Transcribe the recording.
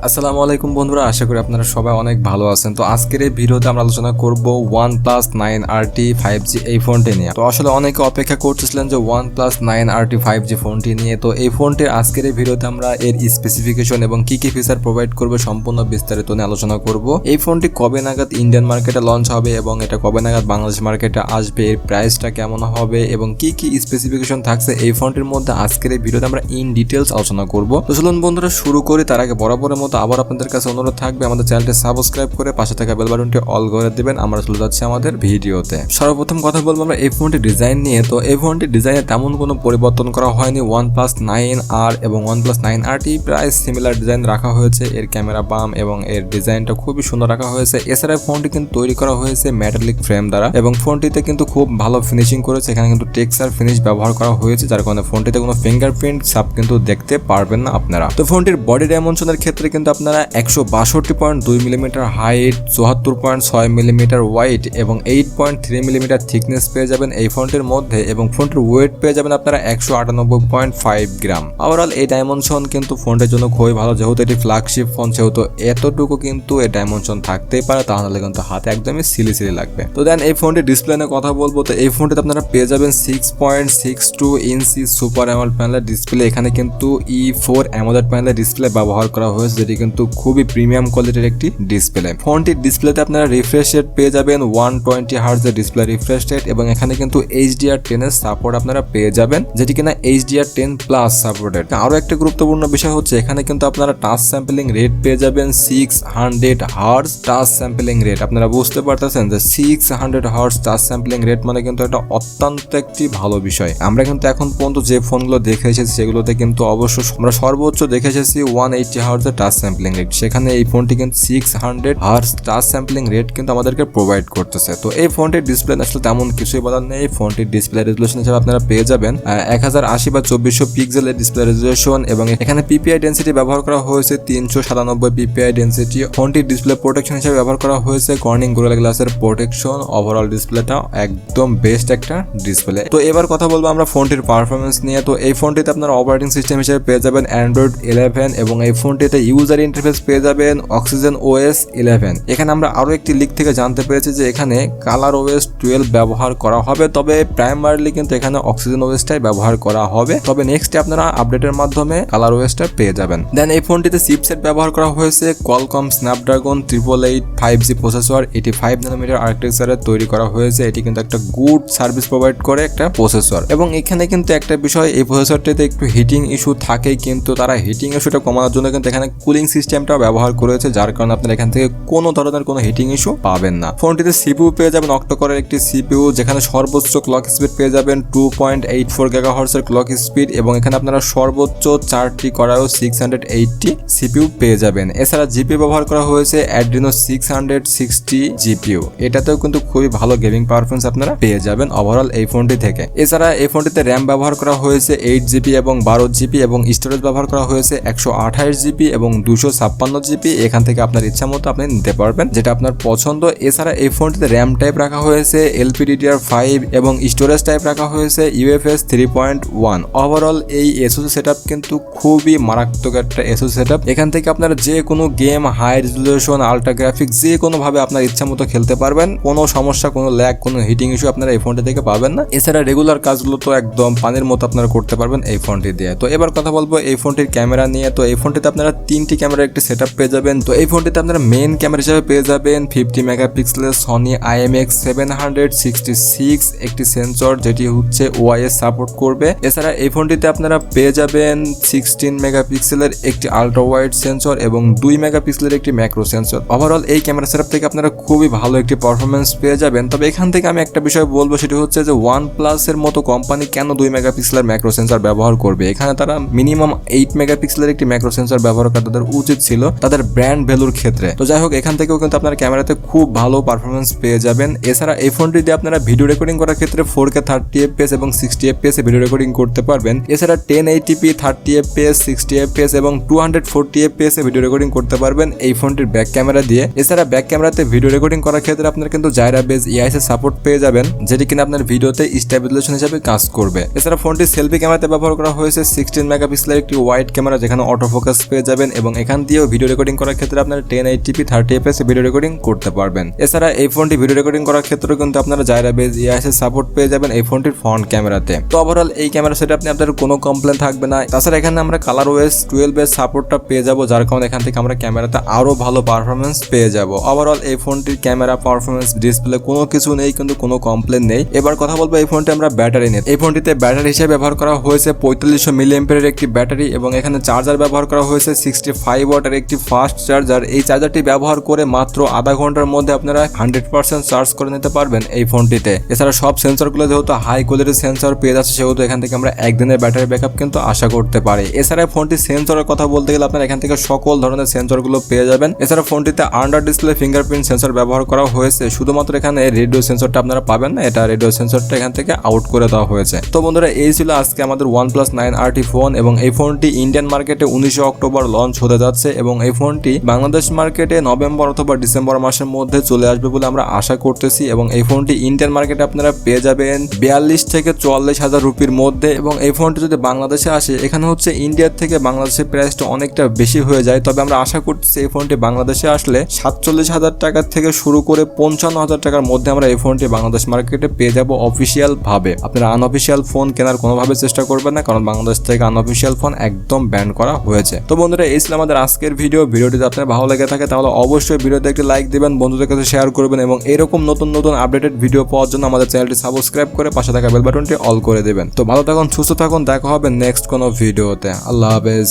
আসসালামু আলাইকুম বন্ধুরা, আশা করি আপনারা সবাই অনেক ভালো আছেন। তো আজকের এই ভিডিওতে আমরা আলোচনা করব OnePlus 9RT 5G এই ফোনটি নিয়ে। তো আসলে অনেকে অপেক্ষা করতেছিলেন যে OnePlus 9RT 5G ফোনটি নিয়ে। তো এই ফোনটির আজকের এই ভিডিওতে আমরা এর স্পেসিফিকেশন এবং কি কি ফিচার প্রোভাইড করবে সম্পূর্ণ বিস্তারিত নিয়ে আলোচনা করব। এই ফোনটি কবে নাগাদ ইন্ডিয়ান মার্কেটে লঞ্চ হবে এবং এটা কবে নাগাদ বাংলাদেশ মার্কেটে আসবে, এর প্রাইসটা কেমন হবে এবং কি কি স্পেসিফিকেশন থাকছে এই ফোনটির মধ্যে আজকের এই ভিডিওতে আমরা ইন ডিটেলস আলোচনা করব। তো চলুন বন্ধুরা শুরু করি। তার আগে বরাবরের মতো আবার আপনাদের কাছে অনুরোধ থাকবে আমাদের চ্যানেলটি সাবস্ক্রাইব করে পাশে থাকা বেল বাটনটি অল করে দিবেন। আমরা চলে যাচ্ছি আমাদের ভিডিওতে। সর্বপ্রথম কথা বলবো আমরা এই ফোনটির ডিজাইন নিয়ে। তো এই ফোনটির ডিজাইনে তেমন কোনো পরিবর্তন করা হয়নি। OnePlus 9R এবং OnePlus 9RT প্রায় সিমিলার ডিজাইন রাখা হয়েছে। এর ক্যামেরা বাম এবং এর ডিজাইনটা খুবই সুন্দর রাখা হয়েছে। এছাড়া ফোনটি কিন্তু তৈরি করা হয়েছে মেটালিক ফ্রেম দ্বারা এবং ফোনটিতে কিন্তু খুব ভালো ফিনিশিং করেছে। এখানে কিন্তু টেক্সচার ফিনিশ ব্যবহার করা হয়েছে, যার কারণে ফোনটিতে কোনো ফিঙ্গারপ্রিন্ট ছাপ কিন্তু দেখতে পারবেন না আপনারা। তো ফোনটির বডি ডাইমেনশনের ক্ষেত্রে কিন্তু আপনারা 162.2 মিলিমিটার হাইট, 74.6 মিলিমিটার ওয়াইড এবং 8.3 মিলিমিটার থিকনেস পেয়ে যাবেন এই ফোনটির মধ্যে এবং ফোনটির ওয়েট পেয়ে যাবেন আপনারা 198.5 গ্রাম। ওভারঅল এই ডাইমেনশন কিন্তু ফোনটির জন্য খুবই ভালো, যেহেতু এটি ফ্ল্যাগশিপ ফোন সেহেতু এতটুকু কিন্তু এই ডাইমেনশন থাকতেই পারে, তাহলে কিন্তু হাতে একদমই সিলি লাগবে। তো দেন এই ফোনটির ডিসপ্লে নিয়ে কথা বলবো। তো এই ফোনটিতে আপনারা পেয়ে যাবেন 6.62 ইঞ্চি সুপার অ্যামোলেড প্যানেলের ডিসপ্লে। এখানে কিন্তু E4 অ্যামোলেড প্যানেলের ডিসপ্লে ব্যবহার করা হয়েছে, যেটি কিন্তু খুবই প্রিমিয়াম কোয়ালিটির একটি ডিসপ্লে। ফোনটির ডিসপ্লেতে আপনারা রিফ্রেশ রেট পেয়ে যাবেন 120 হার্টজ এর ডিসপ্লে রিফ্রেশ রেট এবং এখানে কিন্তু HDR10 এর সাপোর্ট আপনারা পেয়ে যাবেন, যেটি কিনা HDR10 প্লাস সাপোর্টেড। আরো একটা গুরুত্বপূর্ণ বিষয় হচ্ছে এখানে কিন্তু আপনারা টাচ স্যাম্পলিং রেট পেয়ে যাবেন 600 হার্টজ টাচ স্যাম্পলিং রেট। আপনারা বুঝতে পারতেছেন যে 600 হার্টজ টাচ স্যাম্পলিং রেট মানে কিন্তু একটা অত্যন্ত একটি ভালো বিষয়। আমরা কিন্তু এখন পর্যন্ত যে ফোনগুলো দেখে এসেছি সেগুলোতে কিন্তু অবশ্য আমরা সর্বোচ্চ দেখে এসেছি 180 হার্টজ এর টাচ স্যাম্পলিং রেট, সেখানে এই ফোনটি কিন্তু 600 হার্টজ টাচ স্যাম্পলিং রেট কিন্তু আমাদেরকে প্রোভাইড করতেছে। তো এই ফোনটির ডিসপ্লে আসলে তেমন কিছুই বলার নেই। ফোনটির ডিসপ্লে রেজুলেশন হিসেবে আপনারা পেয়ে যাবেন 1080 বা 2400 পিক্সেলের ডিসপ্লে রেজুলেশন এবং এখানে পিপিআই ডেন্সিটি ব্যবহার করা হয়েছে 397 পিপিআই ডেন্সিটি। ফোনটির ডিসপ্লে প্রোটেকশন হিসেবে ব্যবহার করা হয়েছে কর্নিং গোরিলা গ্লাসের প্রোটেকশন। ওভারঅল ডিসপ্লেটা একদম বেস্ট একটা ডিসপ্লে। তো এবার কথা বলবো আমরা ফোনটির পারফরমেন্স নিয়ে। তো এই ফোনটিতে আপনারা অপারেটিং সিস্টেম হিসেবে পেয়ে যাবেন Android 11 এবং এই ফোনটিতে ইউজার ইন্টারফেস পেয়ে যাবেন Oxygen OS 11। এখানে আমরা আরো একটি লিক থেকে জানতে পেরেছি যে এখানে কালার OS 12 ব্যবহার করা হবে, তবে প্রাইমারিলি কিন্তু এখানে Oxygen OS টাই ব্যবহার করা হবে, তবে নেক্সটে আপনারা আপডেটের মাধ্যমে কালার OS টা পেয়ে যাবেন। দেন এই ফোনটিতে চিপসেট ব্যবহার করা হয়েছে Qualcomm Snapdragon 888 5G প্রসেসর। এটি 5 ন্যানোমিটার আর্কিটেকচারে তৈরি করা হয়েছে। এটি কিন্তু একটা গুড সার্ভিস প্রোভাইড করে একটা প্রসেসর এবং এখানে কিন্তু একটা বিষয়, এই প্রসেসরটিতে একটু হিটিং ইস্যু থাকে, কিন্তু তারা হিটিং ইস্যুটা কমানোর জন্য কিন্তু এখানে কুলিং সিস্টেমটা ব্যবহার করেছে, যার কারণে আপনারা এখান থেকে কোনো ধরনের কোনো হিটিং ইস্যু পাবেন না। ফোনটিতে সিপিইউ পেয়ে যাবেন octa-core একটি সিপিইউ, যেখানে সর্বোচ্চ ক্লক স্পিড পেয়ে যাবেন 2.84 GHz এর ক্লক স্পিড এবং এখানে আপনারা সর্বোচ্চ 4টি কোরাও 680 সিপিইউ পেয়ে যাবেন। এছাড়া জিপিইউ ব্যবহার করা হয়েছে Adreno 660 জিপিইউ। এটাতেও কিন্তু খুবই ভালো গেমিং পারফরমেন্স আপনারা পেয়ে যাবেন ওভারঅল এই ফোনটি থেকে। এছাড়া এই ফোনটিতে র্যাম ব্যবহার করা হয়েছে 8GB এবং 12GB এবং স্টোরেজ ব্যবহার করা হয়েছে 128GB এবং 256GB। এখান থেকে আপনার ইচ্ছা মতো আপনি নিতে পারবেন, যেটা আপনার পছন্দ। এছাড়া এই ফোনটিতে র্যাম টাইপ রাখা হয়েছে LPDDR5 এবং স্টোরেজ টাইপ রাখা হয়েছে UFS 3.1। ওভারঅল এই এসওসি সেটআপ কিন্তু খুবই মারাত্মক একটা এসওসি সেটআপ। এখান থেকে আপনারা যে কোনো game high resolution ultra graphics যে কোনো ভাবে আপনার ইচ্ছা মতো খেলতে পারবেন। কোনো সমস্যা, কোনো ল্যাগ, কোনো হিটিং ইস্যু আপনারা এই ফোনটি থেকে পাবেন না। এছাড়া রেগুলার কাজগুলো তো একদম পানির মতো আপনারা করতে পারবেন এই ফোনটি দিয়ে। তো এবার কথা বলবো এই ফোনটির ক্যামেরা নিয়ে। তো এই ফোনটিতে আপনারা 3টি ক্যামেরার একটি সেটআপ পেয়ে যাবেন। তো এই ফোনটিতে আপনারা মেইন ক্যামেরা হিসেবে পেয়ে যাবেন 50 মেগাপিক্সেলের Sony IMX 766 একটি সেন্সর, যেটি হচ্ছে OIS সাপোর্ট করবে। এছাড়া এই ফোনটিতে আপনারা পেয়ে যাবেন 16 মেগাপিক্সেলের একটি আলট্রা ওয়াইড সেন্সর এবং 2 মেগাপিক্সেলের একটি ম্যাক্রো সেন্সর। ওভারঅল এই ক্যামেরা সেটআপ থেকে আপনারা খুবই ভালো একটি পারফরমেন্স পেয়ে যাবেন। তবে এখান থেকে আমি একটা বিষয় বলবো, সেটি হচ্ছে যে OnePlus এর মতো কোম্পানি কেন 2 মেগাপিক্সেলের ম্যাক্রো সেন্সর ব্যবহার করবে? এখানে তারা মিনিমাম 8 মেগাপিক্সেলের একটি ম্যাক্রো সেন্সর ব্যবহার করা তাদের উচিত ছিল তাদের ব্র্যান্ড ভ্যালুর ক্ষেত্রে। তো যাই হোক, এখান থেকেও কিন্তু আপনার ক্যামেরাতে খুব ভালো পারফরমেন্স পেয়ে যাবেন। এছাড়া এই ফোনটি দিয়ে আপনারা ভিডিও রেকর্ডিং করার ক্ষেত্রে 4K 30fps এবং 60fps এ ভিডিও রেকর্ডিং করতে পারবেন। এছাড়া 1080p 30fps 60fps এবং 240fps এ ভিডিও রেকর্ডিং করতে পারবেন এই ফোনটির ব্যাক ক্যামেরা দিয়ে। এছাড়া ব্যাক ক্যামেরাতে ভিডিও রেকর্ডিং করার ক্ষেত্রে আপনারা কিন্তু জাইরা বেস EIS এর সাপোর্ট পেয়ে যাবেন, যেটি কিনা আপনার ভিডিওতে স্টেবিলাইজেশন হিসেবে কাজ করবে। এছাড়া ফোনটি সেলফি ক্যামেরাতে ব্যবহার করা হয়েছে 16 মেগাপিক্সেলের একটি ওয়াইড ক্যামেরা, যেখানে অটোফোকাস পেয়ে যাবেন এবং এবং এখান দিয়েও ভিডিও রেকর্ডিং করার ক্ষেত্রে আপনারা 1080p 30fps ভিডিও রেকর্ডিং করতে পারবেন। এছাড়া এই ফোনটি ভিডিও রেকর্ডিং করার ক্ষেত্রে কিন্তু আপনারা জাইরা বেজ ইআইএস সাপোর্ট পেয়ে যাবেন এই ফোনটির ফ্রন্ট ক্যামেরাতে। তো ওভারঅল এই ক্যামেরা সেট আপনি আপনাদের কোনো কমপ্লেন থাকবে না। তাছাড়া এখানে আমরা কালার ওএস 12 এর সাপোর্টটা পেয়ে যাব, যার কারণে এখান থেকে আমরা ক্যামেরাতে আরো ভালো পারফরমেন্স পেয়ে যাব। ওভারঅল এই ফোনটির ক্যামেরা পারফরমেন্স ডিসপ্লে কোনো কিছু নেই, কিন্তু কোনো কমপ্লেন নেই। এবার কথা বলবো এই ফোনটি আমরা ব্যাটারি নিয়ে। এই ফোনটিতে ব্যাটারি হিসেবে ব্যবহার করা হয়েছে 4500 মিলিঅ্যাম্পিয়ারের একটি ব্যাটারি এবং এখানে চার্জার ব্যবহার করা হয়েছে 65 ওয়াটের একটি ফাস্ট চার্জার। এই চার্জারটি ব্যবহার করে মাত্র আধা ঘন্টার মধ্যে আপনারা 100% চার্জ করে নিতে পারবেন এই ফোনটিতে। এছাড়া সব সেন্সরগুলো যেহেতু হাই কোয়ালিটির সেন্সর পেয়ে যাচ্ছে, সেহেতু এখান থেকে আমরা একদিনের ব্যাটারি ব্যাকআপ কিন্তু আশা করতে পারি। এছাড়া ফোনটির সেন্সরের কথা বলতে গেলে আপনারা এখান থেকে সকল ধরনের সেন্সরগুলো পেয়ে যাবেন। এছাড়া ফোনটিতে আন্ডার ডিসপ্লে ফিঙ্গারপ্রিন্ট সেন্সর ব্যবহার করা হয়েছে, শুধুমাত্র এখানে রেডিও সেন্সরটা আপনারা পাবেন না, এটা রেডিও সেন্সরটা এখান থেকে আউট করে দেওয়া হয়েছে। তো বন্ধুরা এই ছিল আজকে আমাদের OnePlus 9RT ফোন এবং এই ফোনটি ইন্ডিয়ান মার্কেটে 19 অক্টোবর লঞ্চ হতে যাচ্ছে এবং এই ফোনটি বাংলাদেশ মার্কেটে নভেম্বর অথবা ডিসেম্বর মাসের মধ্যে চলে আসবে বলে আমরা আশা করতেছি এবং এই ফোনটি ইন্ডিয়ান মার্কেটে আপনারা পেয়ে যাবেন 42 থেকে 44,000 রুপির মধ্যে। এবং এই ফোনটি যদি বাংলাদেশে আসে, এখানে হচ্ছে ইন্ডিয়ার থেকে বাংলাদেশের প্রাইসটা অনেকটা বেশি হয়ে যায়, তবে আমরা আশা করতেছি এই ফোনটি বাংলাদেশে আসলে 47,000 টাকা থেকে শুরু করে 55,000 টাকার মধ্যে আমরা এই ফোনটি বাংলাদেশ মার্কেটে পেয়ে যাব অফিসিয়াল ভাবে। আপনারা আনঅফিসিয়াল ফোন কেনার কোনোভাবে চেষ্টা করবেন না, কারণ বাংলাদেশ থেকে আনঅফিসিয়াল ফোন একদম ব্যান করা হয়েছে। তো বন্ধুরা এই ছিল আমাদের আজকের ভিডিওটি যদি আপনার ভালো লেগে থাকে তাহলে অবশ্যই ভিডিওতে একটি লাইক দিবেন, বন্ধুদের কাছে শেয়ার করবেন এবং এরকম নতুন নতুন আপডেটেড ভিডিও পাওয়ার জন্য আমাদের চ্যানেলটি সাবস্ক্রাইব করে পাশে থাকা বেল বাটনটি অল করে দেবেন। তো ভালো থাকুন, সুস্থ থাকুন, দেখা হবে নেক্সট কোনো ভিডিওতে। আল্লাহ হাফেজ।